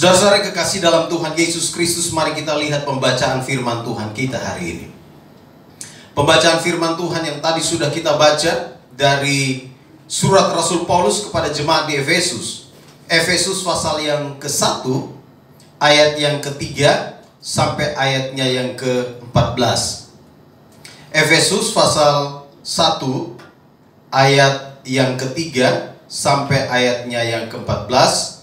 Saudara-saudara kekasih dalam Tuhan Yesus Kristus, mari kita lihat pembacaan firman Tuhan kita hari ini. Pembacaan firman Tuhan yang tadi sudah kita baca dari surat Rasul Paulus kepada jemaat di Efesus. Efesus pasal yang ke-1, ayat yang ke-3 sampai ayatnya yang ke-14. Efesus pasal 1, ayat yang ke-3 sampai ayatnya yang ke-14.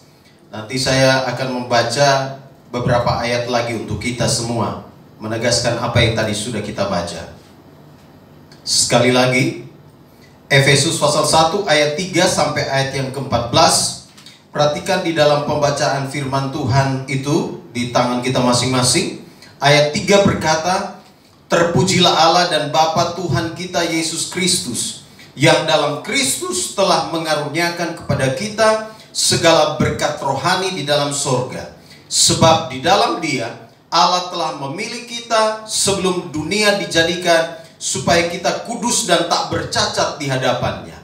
Nanti saya akan membaca beberapa ayat lagi untuk kita semua, menegaskan apa yang tadi sudah kita baca. Sekali lagi, Efesus pasal 1 ayat 3 sampai ayat yang ke-14. Perhatikan di dalam pembacaan firman Tuhan itu di tangan kita masing-masing. Ayat 3 berkata, "Terpujilah Allah dan Bapa Tuhan kita Yesus Kristus, yang dalam Kristus telah mengaruniakan kepada kita segala berkat rohani di dalam sorga. Sebab di dalam Dia Allah telah memilih kita sebelum dunia dijadikan, supaya kita kudus dan tak bercacat di hadapan-Nya.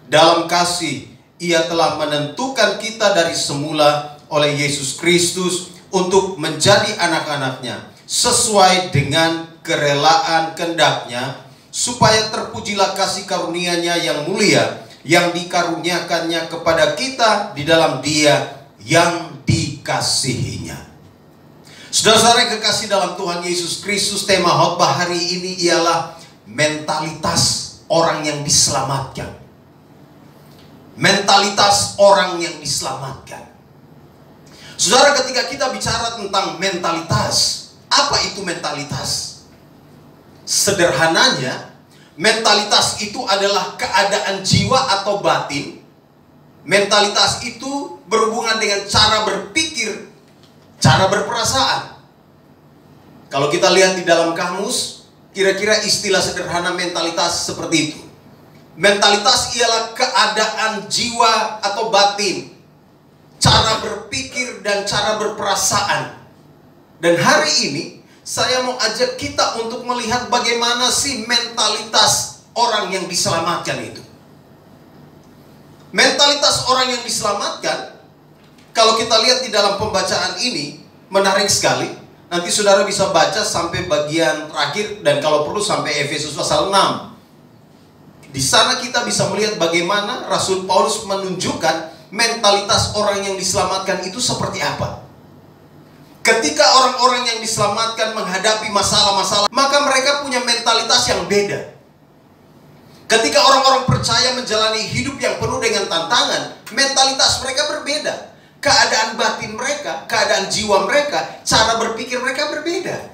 Dalam kasih Ia telah menentukan kita dari semula oleh Yesus Kristus untuk menjadi anak-anak-Nya sesuai dengan kerelaan kehendak-Nya, supaya terpujilah kasih karunia-Nya yang mulia yang dikaruniakannya kepada kita di dalam Dia yang dikasihinya." Saudara-saudara kekasih dalam Tuhan Yesus Kristus, tema khotbah hari ini ialah mentalitas orang yang diselamatkan. Mentalitas orang yang diselamatkan. Saudara, ketika kita bicara tentang mentalitas, apa itu mentalitas? Sederhananya, mentalitas itu adalah keadaan jiwa atau batin. Mentalitas itu berhubungan dengan cara berpikir, cara berperasaan. Kalau kita lihat di dalam kamus, kira-kira istilah sederhana mentalitas seperti itu. Mentalitas ialah keadaan jiwa atau batin, cara berpikir dan cara berperasaan. Dan hari ini saya mau ajak kita untuk melihat bagaimana sih mentalitas orang yang diselamatkan itu. Mentalitas orang yang diselamatkan, kalau kita lihat di dalam pembacaan ini, menarik sekali. Nanti saudara bisa baca sampai bagian terakhir, dan kalau perlu sampai Efesus pasal 6. Di sana kita bisa melihat bagaimana Rasul Paulus menunjukkan mentalitas orang yang diselamatkan itu seperti apa. Ketika orang-orang yang diselamatkan menghadapi masalah-masalah, maka mereka punya mentalitas yang beda. Ketika orang-orang percaya menjalani hidup yang penuh dengan tantangan, mentalitas mereka berbeda. Keadaan batin mereka, keadaan jiwa mereka, cara berpikir mereka berbeda.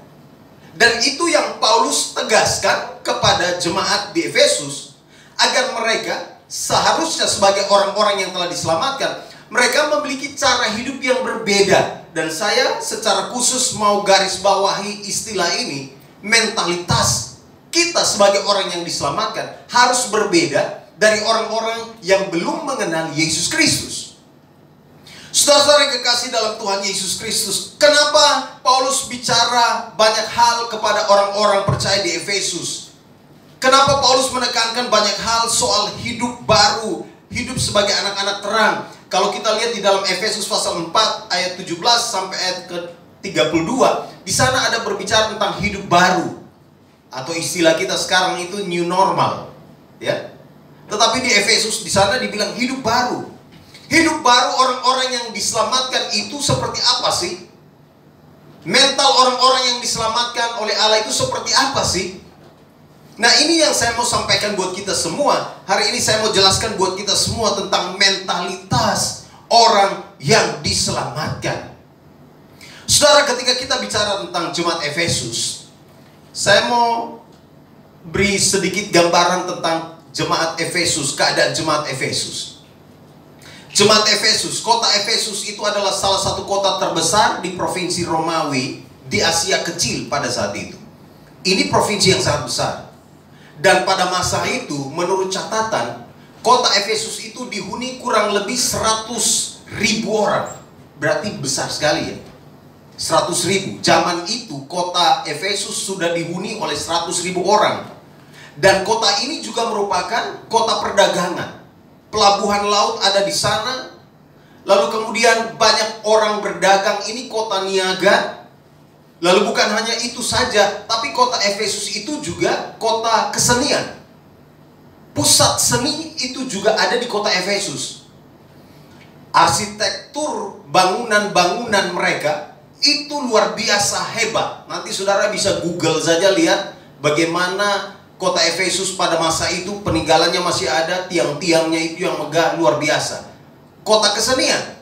Dan itu yang Paulus tegaskan kepada jemaat di Efesus, agar mereka seharusnya sebagai orang-orang yang telah diselamatkan, mereka memiliki cara hidup yang berbeda. Dan saya secara khusus mau garis bawahi istilah ini. Mentalitas kita sebagai orang yang diselamatkan harus berbeda dari orang-orang yang belum mengenal Yesus Kristus. Saudara-saudara kekasih dalam Tuhan Yesus Kristus, kenapa Paulus bicara banyak hal kepada orang-orang percaya di Efesus? Kenapa Paulus menekankan banyak hal soal hidup baru, hidup sebagai anak-anak terang? Kalau kita lihat di dalam Efesus pasal 4 ayat 17 sampai ayat ke-32, di sana ada berbicara tentang hidup baru, atau istilah kita sekarang itu new normal, ya. Tetapi di Efesus di sana dibilang hidup baru. Hidup baru orang-orang yang diselamatkan itu seperti apa sih? Mental orang-orang yang diselamatkan oleh Allah itu seperti apa sih? Nah, ini yang saya mau sampaikan buat kita semua. Hari ini saya mau jelaskan buat kita semua tentang mentalitas orang yang diselamatkan. Saudara, ketika kita bicara tentang jemaat Efesus, saya mau beri sedikit gambaran tentang jemaat Efesus, keadaan jemaat Efesus. Jemaat Efesus, kota Efesus itu adalah salah satu kota terbesar di provinsi Romawi di Asia Kecil pada saat itu. Ini provinsi yang sangat besar. Dan pada masa itu, menurut catatan, kota Efesus itu dihuni kurang lebih 100.000 orang. Berarti besar sekali ya. 100.000. Zaman itu kota Efesus sudah dihuni oleh 100.000 orang. Dan kota ini juga merupakan kota perdagangan. Pelabuhan laut ada di sana. Lalu kemudian banyak orang berdagang, ini kota niaga. Lalu bukan hanya itu saja, tapi kota Efesus itu juga kota kesenian. Pusat seni itu juga ada di kota Efesus. Arsitektur bangunan-bangunan mereka itu luar biasa hebat. Nanti saudara bisa Google saja, lihat bagaimana kota Efesus pada masa itu, peninggalannya masih ada, tiang-tiangnya itu yang megah, luar biasa. Kota kesenian.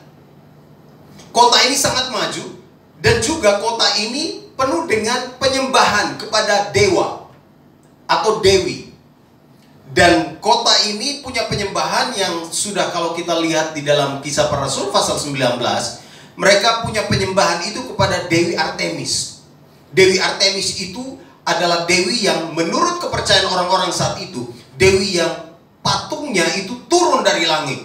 Kota ini sangat maju. Dan juga kota ini penuh dengan penyembahan kepada dewa atau dewi. Dan kota ini punya penyembahan yang sudah, kalau kita lihat di dalam Kisah Para Rasul pasal 19, mereka punya penyembahan itu kepada Dewi Artemis. Dewi Artemis itu adalah dewi yang menurut kepercayaan orang-orang saat itu, dewi yang patungnya itu turun dari langit.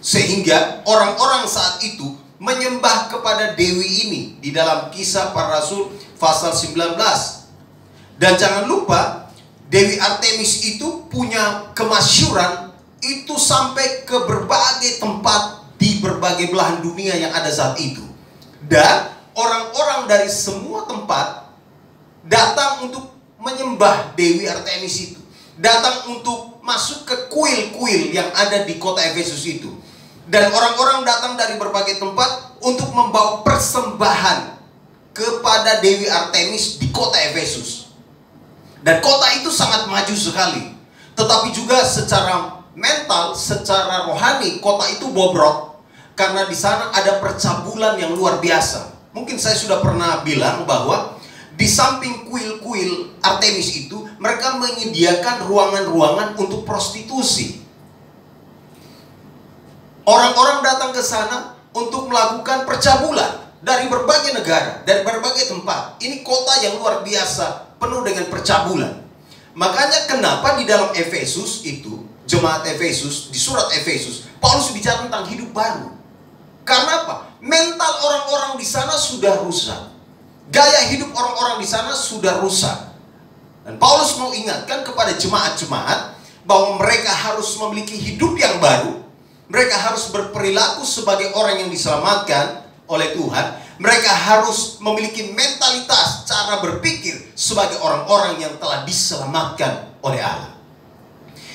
Sehingga orang-orang saat itu menyembah kepada dewi ini di dalam Kisah Para Rasul pasal 19. Dan jangan lupa, Dewi Artemis itu punya kemasyhuran itu sampai ke berbagai tempat di berbagai belahan dunia yang ada saat itu. Dan orang-orang dari semua tempat datang untuk menyembah Dewi Artemis itu. Datang untuk masuk ke kuil-kuil yang ada di kota Efesus itu. Dan orang-orang datang dari berbagai tempat untuk membawa persembahan kepada Dewi Artemis di kota Efesus. Dan kota itu sangat maju sekali. Tetapi juga secara mental, secara rohani, kota itu bobrok. Karena di sana ada percabulan yang luar biasa. Mungkin saya sudah pernah bilang bahwa di samping kuil-kuil Artemis itu, mereka menyediakan ruangan-ruangan untuk prostitusi. Orang-orang datang ke sana untuk melakukan percabulan dari berbagai negara, dari berbagai tempat. Ini kota yang luar biasa, penuh dengan percabulan. Makanya kenapa di dalam Efesus itu, jemaat Efesus, di surat Efesus, Paulus bicara tentang hidup baru. Karena apa? Mental orang-orang di sana sudah rusak. Gaya hidup orang-orang di sana sudah rusak. Dan Paulus mau ingatkan kepada jemaat-jemaat bahwa mereka harus memiliki hidup yang baru. Mereka harus berperilaku sebagai orang yang diselamatkan oleh Tuhan. Mereka harus memiliki mentalitas, cara berpikir sebagai orang-orang yang telah diselamatkan oleh Allah.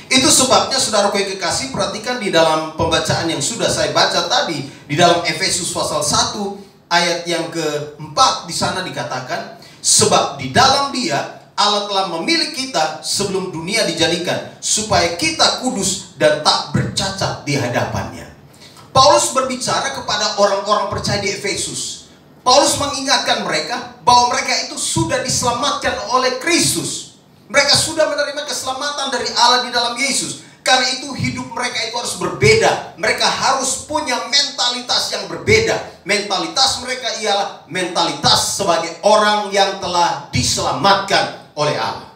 Itu sebabnya saudaraku yang kekasih, perhatikan di dalam pembacaan yang sudah saya baca tadi, di dalam Efesus pasal 1 ayat yang keempat, di sana dikatakan, sebab di dalam Dia Allah telah memilih kita sebelum dunia dijadikan, supaya kita kudus dan tak bercacat di hadapannya. Paulus berbicara kepada orang-orang percaya di Efesus. Paulus mengingatkan mereka bahwa mereka itu sudah diselamatkan oleh Kristus. Mereka sudah menerima keselamatan dari Allah di dalam Yesus. Karena itu hidup mereka itu harus berbeda. Mereka harus punya mentalitas yang berbeda. Mentalitas mereka ialah mentalitas sebagai orang yang telah diselamatkan oleh Allah.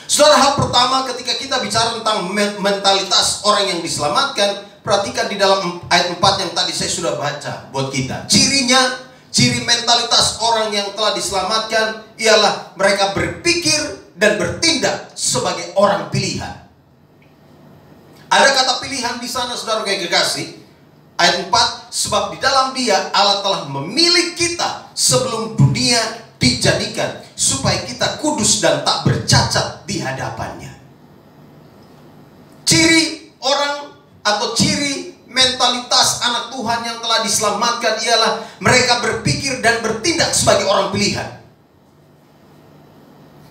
Saudara, hal pertama ketika kita bicara tentang mentalitas orang yang diselamatkan, perhatikan di dalam ayat 4 yang tadi saya sudah baca buat kita. Cirinya, ciri mentalitas orang yang telah diselamatkan ialah mereka berpikir dan bertindak sebagai orang pilihan. Ada kata pilihan di sana, saudara yang kekasih. Ayat 4, sebab di dalam Dia Allah telah memilih kita sebelum dunia dijadikan, supaya kita kudus dan tak bercacat di hadapannya. Ciri orang atau ciri mentalitas anak Tuhan yang telah diselamatkan ialah mereka berpikir dan bertindak sebagai orang pilihan.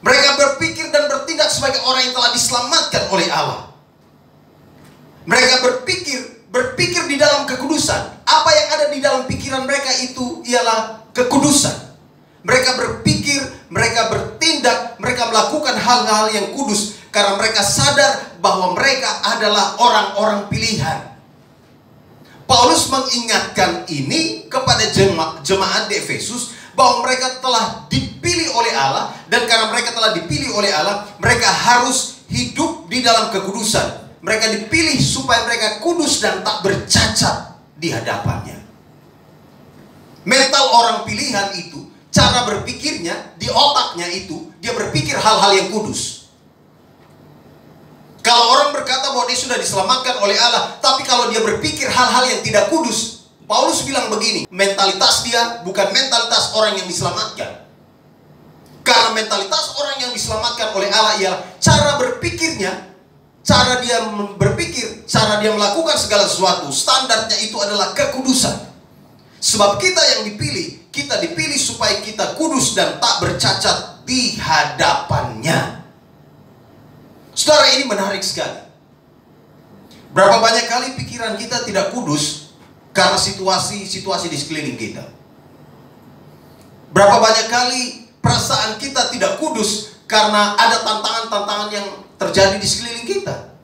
Mereka berpikir dan bertindak sebagai orang yang telah diselamatkan oleh Allah. Mereka berpikir di dalam kekudusan. Apa yang ada di dalam pikiran mereka itu ialah kekudusan. Mereka berpikir, mereka bertindak, mereka melakukan hal-hal yang kudus karena mereka sadar bahwa mereka adalah orang-orang pilihan. Paulus mengingatkan ini kepada jemaat di Efesus bahwa mereka telah dipilih oleh Allah, dan karena mereka telah dipilih oleh Allah, mereka harus hidup di dalam kekudusan. Mereka dipilih supaya mereka kudus dan tak bercacat di hadapannya. Mental orang pilihan itu, cara berpikirnya, di otaknya itu, dia berpikir hal-hal yang kudus. Kalau orang berkata bahwa dia sudah diselamatkan oleh Allah, tapi kalau dia berpikir hal-hal yang tidak kudus, Paulus bilang begini, mentalitas dia bukan mentalitas orang yang diselamatkan. Karena mentalitas orang yang diselamatkan oleh Allah ialah cara berpikirnya, cara dia berpikir, cara dia melakukan segala sesuatu, standarnya itu adalah kekudusan. Sebab kita yang dipilih, kita dipilih supaya kita kudus dan tak bercacat di hadapannya. Saudara, ini menarik sekali. Berapa banyak kali pikiran kita tidak kudus karena situasi-situasi di sekeliling kita. Berapa banyak kali perasaan kita tidak kudus karena ada tantangan-tantangan yang terjadi di sekeliling kita.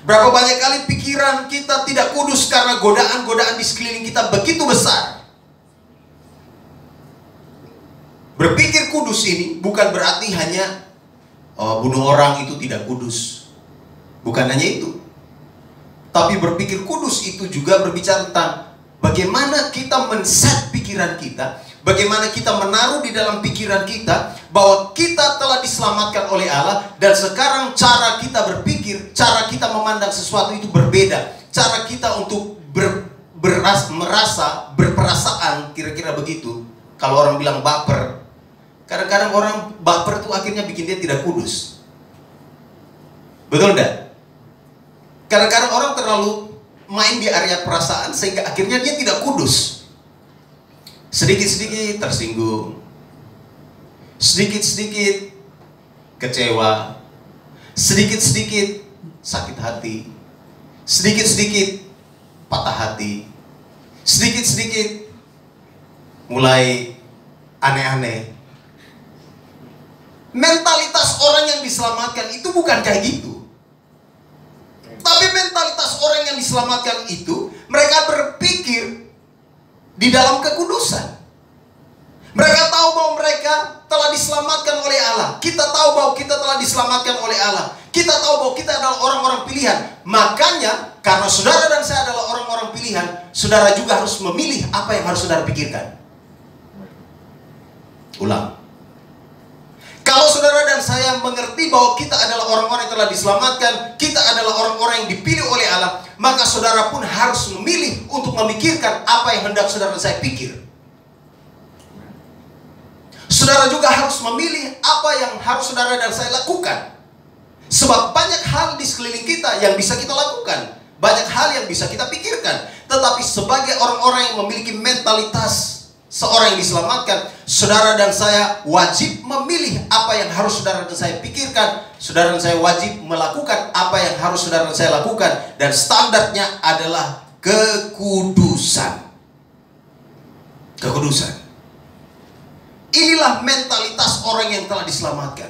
Berapa banyak kali pikiran kita tidak kudus karena godaan-godaan di sekeliling kita begitu besar. Berpikir kudus ini bukan berarti hanya bunuh orang itu tidak kudus. Bukan hanya itu. Tapi berpikir kudus itu juga berbicara tentang bagaimana kita men-set pikiran kita, bagaimana kita menaruh di dalam pikiran kita bahwa kita telah diselamatkan oleh Allah, dan sekarang cara kita berpikir, cara kita memandang sesuatu itu berbeda. Cara kita untuk merasa, berperasaan, kira-kira begitu. Kalau orang bilang baper, kadang-kadang orang baper itu akhirnya bikin dia tidak kudus. Betul enggak? Kadang-kadang orang terlalu main di area perasaan sehingga akhirnya dia tidak kudus. Sedikit-sedikit tersinggung, sedikit-sedikit kecewa, sedikit-sedikit sakit hati, sedikit-sedikit patah hati, sedikit-sedikit mulai aneh-aneh. Mentalitas orang yang diselamatkan itu bukan kayak gitu. Tapi mentalitas orang yang diselamatkan itu, mereka berpikir di dalam kekudusan. Mereka tahu bahwa mereka telah diselamatkan oleh Allah. Kita tahu bahwa kita telah diselamatkan oleh Allah. Kita tahu bahwa kita adalah orang-orang pilihan. Makanya, karena saudara dan saya adalah orang-orang pilihan, saudara juga harus memilih apa yang harus saudara pikirkan. Ulang. Kalau saudara dan saya mengerti bahwa kita adalah orang-orang yang telah diselamatkan, kita adalah orang-orang yang dipilih oleh Allah, maka saudara pun harus memilih untuk memikirkan apa yang hendak saudara dan saya pikir. Saudara juga harus memilih apa yang harus saudara dan saya lakukan. Sebab banyak hal di sekeliling kita yang bisa kita lakukan, banyak hal yang bisa kita pikirkan. Tetapi sebagai orang-orang yang memiliki mentalitas seorang yang diselamatkan, saudara dan saya wajib memilih apa yang harus saudara dan saya pikirkan. Saudara dan saya wajib melakukan apa yang harus saudara dan saya lakukan. Dan standarnya adalah kekudusan. Kekudusan. Inilah mentalitas orang yang telah diselamatkan.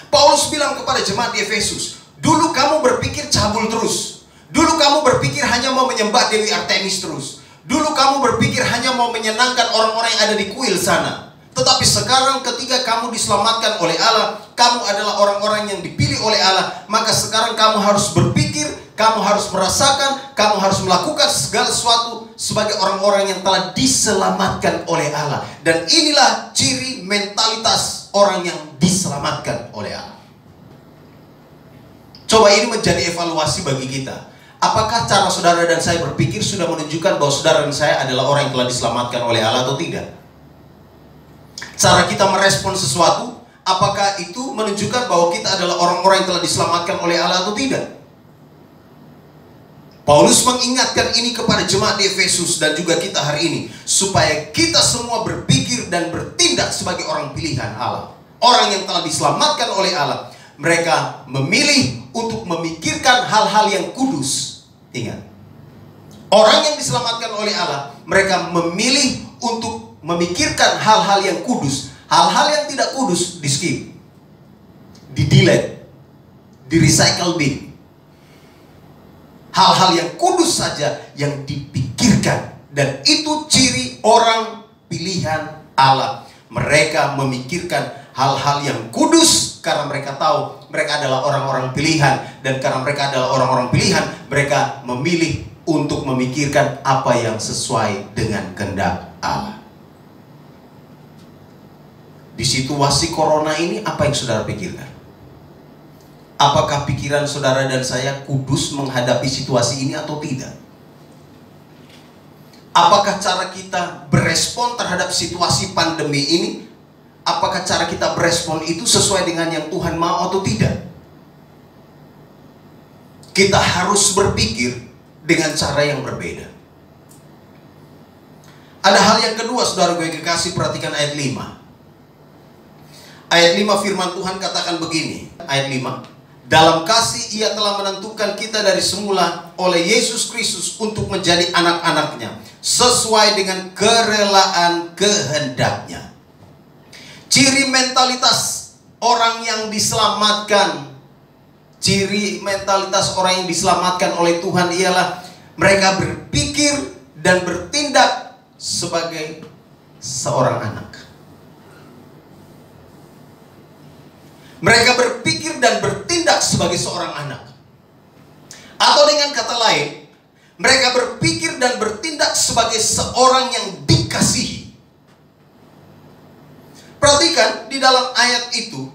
Paulus bilang kepada jemaat di Efesus, dulu kamu berpikir cabul terus. Dulu kamu berpikir hanya mau menyembah Dewi Artemis terus. Dulu kamu berpikir hanya mau menyenangkan orang-orang yang ada di kuil sana. Tetapi sekarang ketika kamu diselamatkan oleh Allah, kamu adalah orang-orang yang dipilih oleh Allah. Maka sekarang kamu harus berpikir, kamu harus merasakan, kamu harus melakukan segala sesuatu sebagai orang-orang yang telah diselamatkan oleh Allah. Dan inilah ciri mentalitas orang yang diselamatkan oleh Allah. Coba ini menjadi evaluasi bagi kita. Apakah cara saudara dan saya berpikir sudah menunjukkan bahwa saudara dan saya adalah orang yang telah diselamatkan oleh Allah atau tidak? Cara kita merespon sesuatu, apakah itu menunjukkan bahwa kita adalah orang-orang yang telah diselamatkan oleh Allah atau tidak? Paulus mengingatkan ini kepada jemaat di Efesus dan juga kita hari ini, supaya kita semua berpikir dan bertindak sebagai orang pilihan Allah, orang yang telah diselamatkan oleh Allah. Mereka memilih untuk memikirkan hal-hal yang kudus. Ingat, orang yang diselamatkan oleh Allah, mereka memilih untuk memikirkan hal-hal yang kudus. Hal-hal yang tidak kudus di skip, di delete, di recycle bin. Hal-hal yang kudus saja yang dipikirkan. Dan itu ciri orang pilihan Allah. Mereka memikirkan hal-hal yang kudus karena mereka tahu mereka adalah orang-orang pilihan. Dan karena mereka adalah orang-orang pilihan, mereka memilih untuk memikirkan apa yang sesuai dengan kehendak Allah. Di situasi corona ini, apa yang saudara pikirkan? Apakah pikiran saudara dan saya kudus menghadapi situasi ini atau tidak? Apakah cara kita berespon terhadap situasi pandemi ini, apakah cara kita berespon itu sesuai dengan yang Tuhan mau atau tidak? Kita harus berpikir dengan cara yang berbeda. Ada hal yang kedua, saudara gue kekasih, perhatikan ayat 5. Ayat 5 firman Tuhan katakan begini, ayat 5. Dalam kasih ia telah menentukan kita dari semula oleh Yesus Kristus untuk menjadi anak-anaknya, sesuai dengan kerelaan kehendaknya. Ciri mentalitas orang yang diselamatkan, ciri mentalitas orang yang diselamatkan oleh Tuhan ialah mereka berpikir dan bertindak sebagai seorang anak. Mereka berpikir dan bertindak sebagai seorang anak. Atau dengan kata lain, mereka berpikir dan bertindak sebagai seorang yang dikasihi. Perhatikan di dalam ayat itu,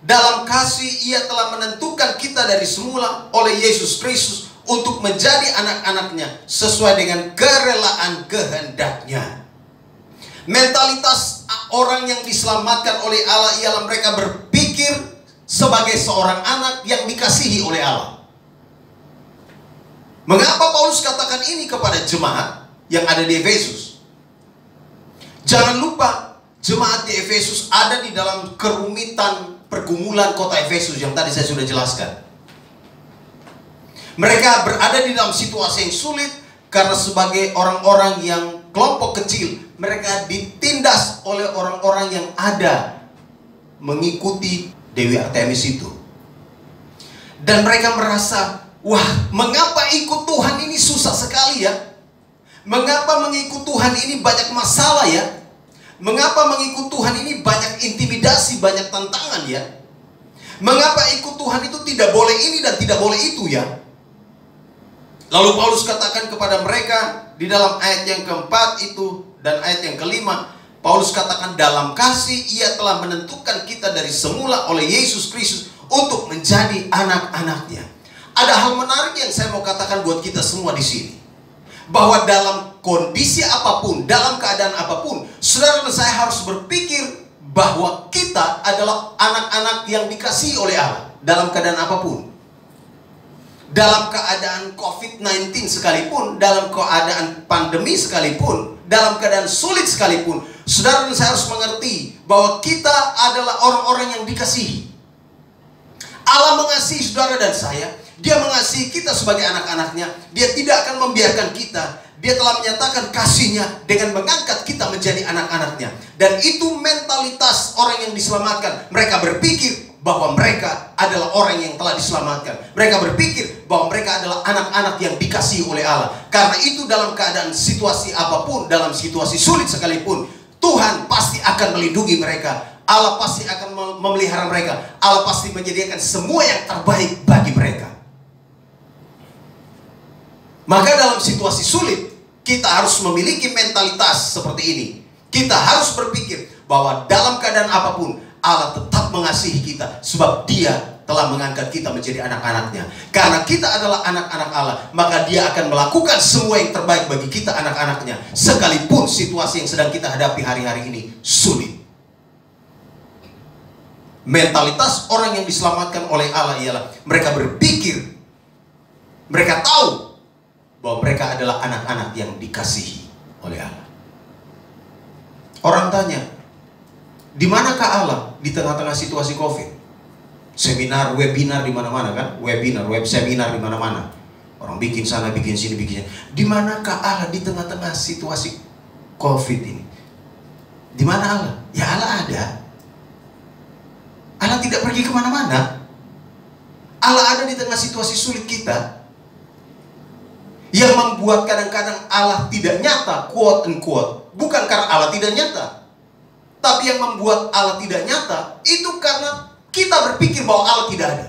dalam kasih ia telah menentukan kita dari semula oleh Yesus Kristus untuk menjadi anak-anaknya sesuai dengan kerelaan kehendaknya. Mentalitas orang yang diselamatkan oleh Allah ialah mereka berpikir sebagai seorang anak yang dikasihi oleh Allah. Mengapa Paulus katakan ini kepada jemaat yang ada di Efesus? Jangan lupa, jemaat di Efesus ada di dalam kerumitan pergumulan kota Efesus yang tadi saya sudah jelaskan. Mereka berada di dalam situasi yang sulit karena sebagai orang-orang yang kelompok kecil, mereka ditindas oleh orang-orang yang ada mengikuti Dewi Artemis itu. Dan mereka merasa, wah, mengapa ikut Tuhan ini susah sekali ya? Mengapa mengikut Tuhan ini banyak masalah ya? Mengapa mengikut Tuhan ini banyak intimidasi, banyak tantangan ya? Mengapa ikut Tuhan itu tidak boleh ini dan tidak boleh itu ya? Lalu Paulus katakan kepada mereka di dalam ayat yang keempat itu dan ayat yang kelima, Paulus katakan dalam kasih ia telah menentukan kita dari semula oleh Yesus Kristus untuk menjadi anak-anaknya. Ada hal menarik yang saya mau katakan buat kita semua di sini, bahwa dalam kondisi apapun, dalam keadaan apapun, saudara dan saya harus berpikir bahwa kita adalah anak-anak yang dikasihi oleh Allah dalam keadaan apapun. Dalam keadaan COVID-19 sekalipun, dalam keadaan pandemi sekalipun, dalam keadaan sulit sekalipun, saudara dan saya harus mengerti bahwa kita adalah orang-orang yang dikasihi. Allah mengasihi saudara dan saya. Dia mengasihi kita sebagai anak-anaknya. Dia tidak akan membiarkan kita. Dia telah menyatakan kasihnya dengan mengangkat kita menjadi anak-anaknya. Dan itu mentalitas orang yang diselamatkan. Mereka berpikir bahwa mereka adalah orang yang telah diselamatkan. Mereka berpikir bahwa mereka adalah anak-anak yang dikasihi oleh Allah. Karena itu dalam keadaan situasi apapun, dalam situasi sulit sekalipun, Tuhan pasti akan melindungi mereka. Allah pasti akan memelihara mereka. Allah pasti menyediakan semua yang terbaik bagi mereka. Maka dalam situasi sulit, kita harus memiliki mentalitas seperti ini. Kita harus berpikir bahwa dalam keadaan apapun, Allah tetap mengasihi kita, sebab Dia telah mengangkat kita menjadi anak-anaknya. Karena kita adalah anak-anak Allah, maka Dia akan melakukan semua yang terbaik bagi kita anak-anaknya, sekalipun situasi yang sedang kita hadapi hari-hari ini sulit. Mentalitas orang yang diselamatkan oleh Allah ialah mereka berpikir, mereka tahu bahwa mereka adalah anak-anak yang dikasihi oleh Allah. Orang tanya, di manakah Allah di tengah-tengah situasi COVID? Seminar, webinar di mana-mana kan? Webinar, web seminar di mana-mana. Orang bikin sana, bikin sini, bikin sini. Di manakah Allah di tengah-tengah situasi COVID ini? Di mana Allah? Ya Allah ada. Allah tidak pergi kemana-mana. Allah ada di tengah situasi sulit kita. Yang membuat kadang-kadang Allah tidak nyata, quote unquote, bukan karena Allah tidak nyata. Tapi yang membuat Allah tidak nyata, itu karena kita berpikir bahwa Allah tidak ada.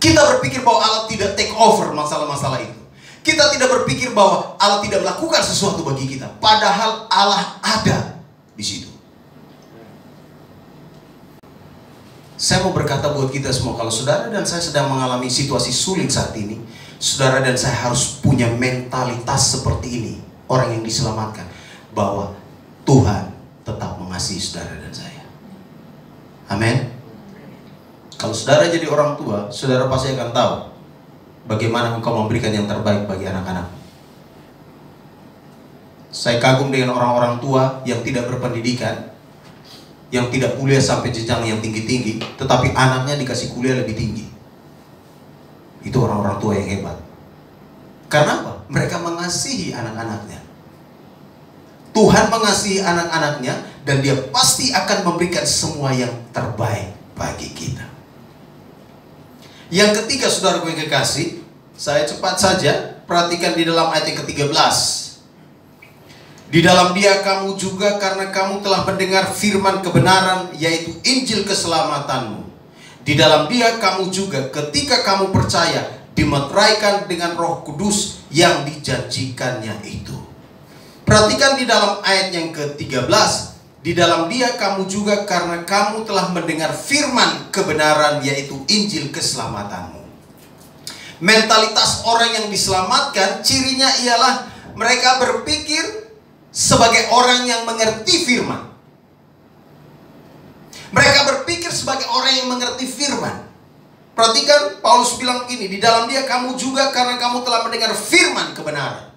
Kita berpikir bahwa Allah tidak take over masalah-masalah itu. Kita tidak berpikir bahwa Allah tidak melakukan sesuatu bagi kita. Padahal Allah ada di situ. Saya mau berkata buat kita semua, kalau saudara dan saya sedang mengalami situasi sulit saat ini, saudara dan saya harus punya mentalitas seperti ini, orang yang diselamatkan, bahwa Tuhan tetap mengasihi saudara dan saya. Amin. Kalau saudara jadi orang tua, saudara pasti akan tahu bagaimana engkau memberikan yang terbaik bagi anak-anak. Saya kagum dengan orang-orang tua yang tidak berpendidikan, yang tidak kuliah sampai jenjang yang tinggi-tinggi, tetapi anaknya dikasih kuliah lebih tinggi. Itu orang-orang tua yang hebat. Karena apa? Mereka mengasihi anak-anaknya. Tuhan mengasihi anak-anaknya, dan Dia pasti akan memberikan semua yang terbaik bagi kita. Yang ketiga, saudaraku yang kekasih, saya cepat saja, perhatikan di dalam ayat yang ke-13. Di dalam Dia kamu juga, karena kamu telah mendengar firman kebenaran, yaitu Injil keselamatanmu. Di dalam Dia kamu juga, ketika kamu percaya, dimeteraikan dengan Roh Kudus yang dijanjikannya itu. Perhatikan di dalam ayat yang ke-13. Di dalam Dia kamu juga, karena kamu telah mendengar firman kebenaran, yaitu Injil keselamatanmu. Mentalitas orang yang diselamatkan, cirinya ialah mereka berpikir sebagai orang yang mengerti firman. Mereka berpikir sebagai orang yang mengerti firman. Perhatikan, Paulus bilang gini, di dalam Dia kamu juga, karena kamu telah mendengar firman kebenaran.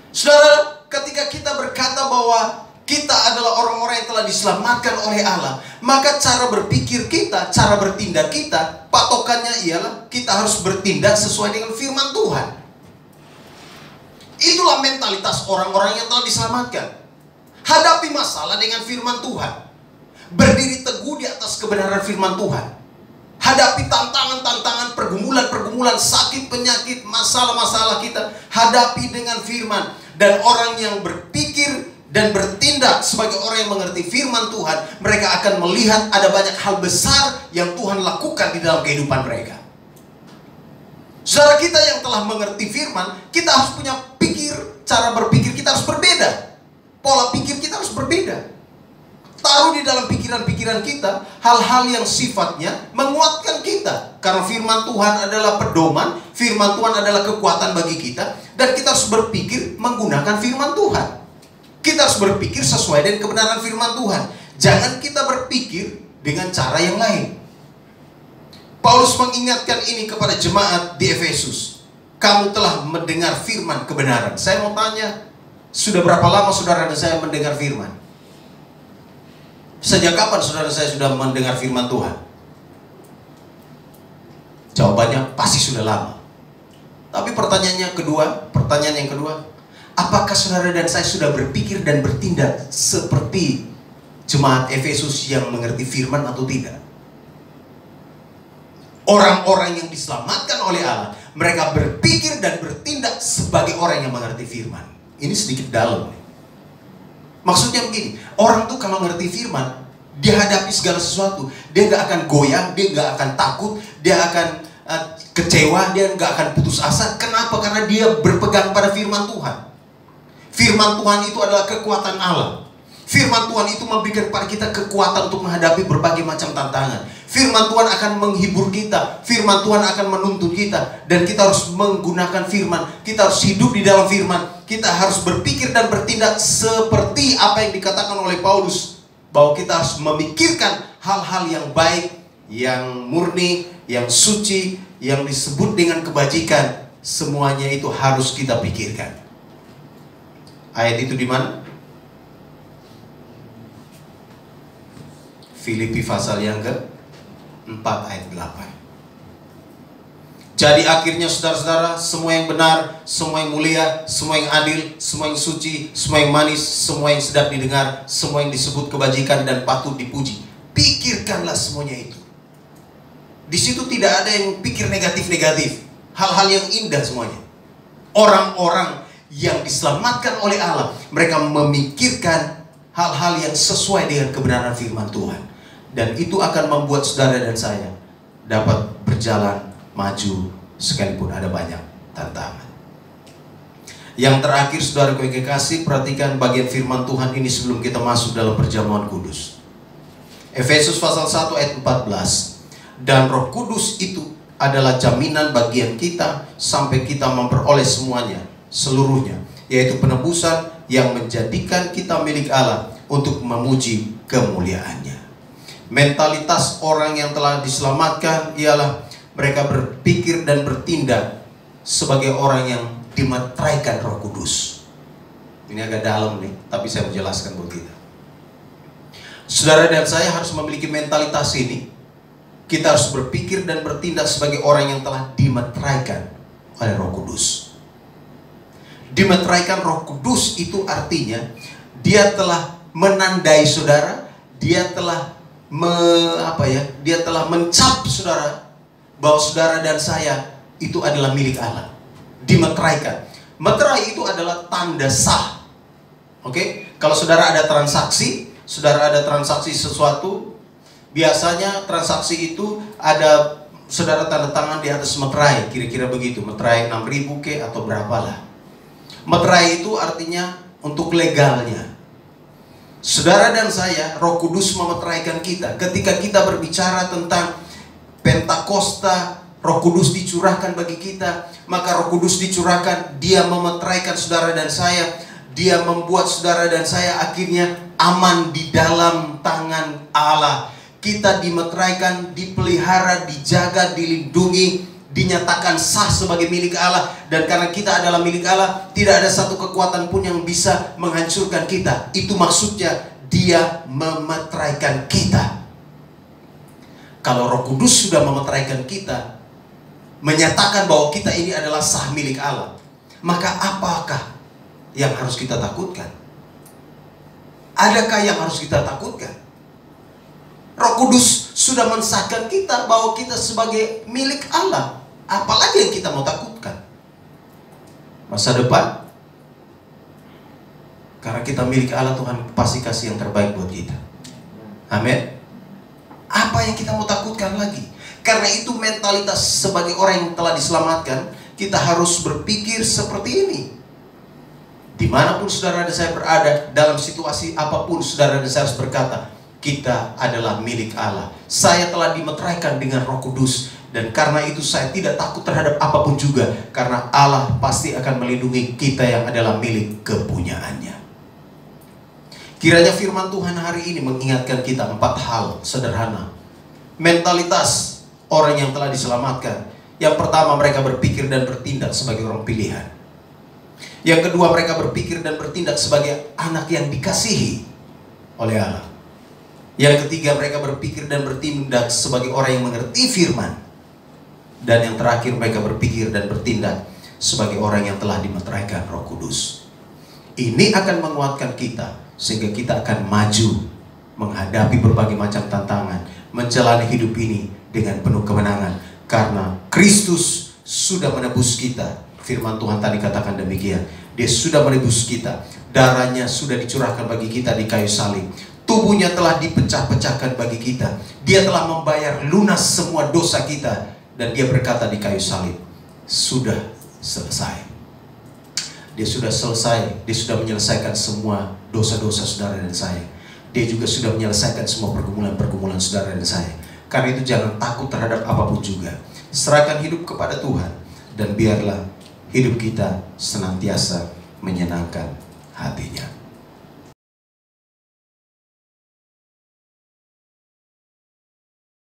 Saudara, ketika kita berkata bahwa kita adalah orang-orang yang telah diselamatkan oleh Allah, maka cara berpikir kita, cara bertindak kita, patokannya ialah kita harus bertindak sesuai dengan firman Tuhan. Itulah mentalitas orang-orang yang telah diselamatkan. Hadapi masalah dengan firman Tuhan. Berdiri teguh di atas kebenaran firman Tuhan. Hadapi tantangan-tantangan, pergumulan-pergumulan, sakit, penyakit, masalah-masalah kita. Hadapi dengan firman. Dan orang yang berpikir dan bertindak sebagai orang yang mengerti firman Tuhan, mereka akan melihat ada banyak hal besar yang Tuhan lakukan di dalam kehidupan mereka. Saudara, kita yang telah mengerti firman, kita harus punya cara berpikir kita harus berbeda. Pola pikir kita harus berbeda. Taruh di dalam pikiran-pikiran kita hal-hal yang sifatnya menguatkan kita. Karena firman Tuhan adalah pedoman, firman Tuhan adalah kekuatan bagi kita, dan kita harus berpikir menggunakan firman Tuhan. Kita harus berpikir sesuai dengan kebenaran firman Tuhan. Jangan kita berpikir dengan cara yang lain. Paulus mengingatkan ini kepada jemaat di Efesus. Kamu telah mendengar firman kebenaran. Saya mau tanya, sudah berapa lama saudara dan saya mendengar firman? Sejak kapan saudara saya sudah mendengar firman Tuhan? Jawabannya pasti sudah lama. Tapi pertanyaan yang kedua, apakah saudara dan saya sudah berpikir dan bertindak seperti jemaat Efesus yang mengerti firman atau tidak? Orang-orang yang diselamatkan oleh Allah, mereka berpikir dan bertindak sebagai orang yang mengerti firman. Ini sedikit dalam. Maksudnya begini, orang tuh kalau ngerti firman, dia hadapi segala sesuatu, dia nggak akan goyang, dia nggak akan takut, dia akan kecewa, dia nggak akan putus asa. Kenapa? Karena dia berpegang pada firman Tuhan. Firman Tuhan itu adalah kekuatan Allah. Firman Tuhan itu memberikan kepada kita kekuatan untuk menghadapi berbagai macam tantangan. Firman Tuhan akan menghibur kita. Firman Tuhan akan menuntun kita. Dan kita harus menggunakan firman. Kita harus hidup di dalam firman. Kita harus berpikir dan bertindak seperti apa yang dikatakan oleh Paulus. Bahwa kita harus memikirkan hal-hal yang baik, yang murni, yang suci, yang disebut dengan kebajikan. Semuanya itu harus kita pikirkan. Ayat itu di mana? Filipi pasal yang ke-4 ayat 8. Jadi akhirnya saudara-saudara, semua yang benar, semua yang mulia, semua yang adil, semua yang suci, semua yang manis, semua yang sedap didengar, semua yang disebut kebajikan dan patut dipuji, pikirkanlah semuanya itu. Di situ tidak ada yang pikir negatif-negatif, hal-hal yang indah semuanya. Orang-orang yang diselamatkan oleh Allah, mereka memikirkan hal-hal yang sesuai dengan kebenaran firman Tuhan. Dan itu akan membuat saudara dan saya dapat berjalan maju sekalipun ada banyak tantangan. Yang terakhir, saudara yang kekasih, perhatikan bagian firman Tuhan ini sebelum kita masuk dalam perjamuan kudus. Efesus pasal 1 ayat 14. Dan Roh Kudus itu adalah jaminan bagian kita sampai kita memperoleh semuanya, seluruhnya, yaitu penebusan yang menjadikan kita milik Allah untuk memuji kemuliaannya. Mentalitas orang yang telah diselamatkan ialah mereka berpikir dan bertindak sebagai orang yang dimeteraikan Roh Kudus. Ini agak dalam nih, tapi saya mau jelaskan buat kita. Saudara dan saya harus memiliki mentalitas ini. Kita harus berpikir dan bertindak sebagai orang yang telah dimeteraikan oleh Roh Kudus. Dimeteraikan Roh Kudus itu artinya dia telah menandai saudara, dia telah dia telah mencap saudara bahwa saudara dan saya itu adalah milik Allah. Dimeteraikan. Meterai itu adalah tanda sah. Oke? Kalau saudara ada transaksi, sesuatu, biasanya transaksi itu ada saudara tanda tangan di atas meterai, kira-kira begitu. Meterai 6.000 ke atau berapalah. Meterai itu artinya untuk legalnya. Saudara dan saya, Roh Kudus memeteraikan kita. Ketika kita berbicara tentang Pentakosta, Roh Kudus dicurahkan bagi kita, maka Roh Kudus dicurahkan, dia memeteraikan saudara dan saya. Dia membuat saudara dan saya akhirnya aman di dalam tangan Allah. Kita dimeteraikan, dipelihara, dijaga, dilindungi, dinyatakan sah sebagai milik Allah. Dan karena kita adalah milik Allah, tidak ada satu kekuatan pun yang bisa menghancurkan kita. Itu maksudnya dia memeteraikan kita. Kalau Roh Kudus sudah memeteraikan kita, menyatakan bahwa kita ini adalah sah milik Allah, maka apakah yang harus kita takutkan? Adakah yang harus kita takutkan? Roh Kudus sudah mensahkan kita bahwa kita sebagai milik Allah. Apalagi yang kita mau takutkan? Masa depan? Karena kita milik Allah, Tuhan pasti kasih yang terbaik buat kita. Amin. Apa yang kita mau takutkan lagi? Karena itu mentalitas sebagai orang yang telah diselamatkan, kita harus berpikir seperti ini. Dimanapun saudara dan saya berada, dalam situasi apapun saudara dan saya harus berkata, kita adalah milik Allah. Saya telah dimeteraikan dengan Roh Kudus. Dan karena itu saya tidak takut terhadap apapun juga. Karena Allah pasti akan melindungi kita yang adalah milik kepunyaannya. Kiranya firman Tuhan hari ini mengingatkan kita 4 hal sederhana. Mentalitas orang yang telah diselamatkan. Yang pertama, mereka berpikir dan bertindak sebagai orang pilihan. Yang kedua, mereka berpikir dan bertindak sebagai anak yang dikasihi oleh Allah. Yang ketiga, mereka berpikir dan bertindak sebagai orang yang mengerti firman. Dan yang terakhir, mereka berpikir dan bertindak sebagai orang yang telah dimeteraikan Roh Kudus. Ini akan menguatkan kita sehingga kita akan maju menghadapi berbagai macam tantangan, menjalani hidup ini dengan penuh kemenangan. Karena Kristus sudah menebus kita. Firman Tuhan tadi katakan demikian. Dia sudah menebus kita. Darahnya sudah dicurahkan bagi kita di kayu salib. Tubuhnya telah dipecah-pecahkan bagi kita. Dia telah membayar lunas semua dosa kita. Dan dia berkata di kayu salib, sudah selesai. Dia sudah selesai. Dia sudah menyelesaikan semua dosa-dosa saudara dan saya. Dia juga sudah menyelesaikan semua pergumulan-pergumulan saudara dan saya. Karena itu jangan takut terhadap apapun juga. Serahkan hidup kepada Tuhan. Dan biarlah hidup kita senantiasa menyenangkan hatinya.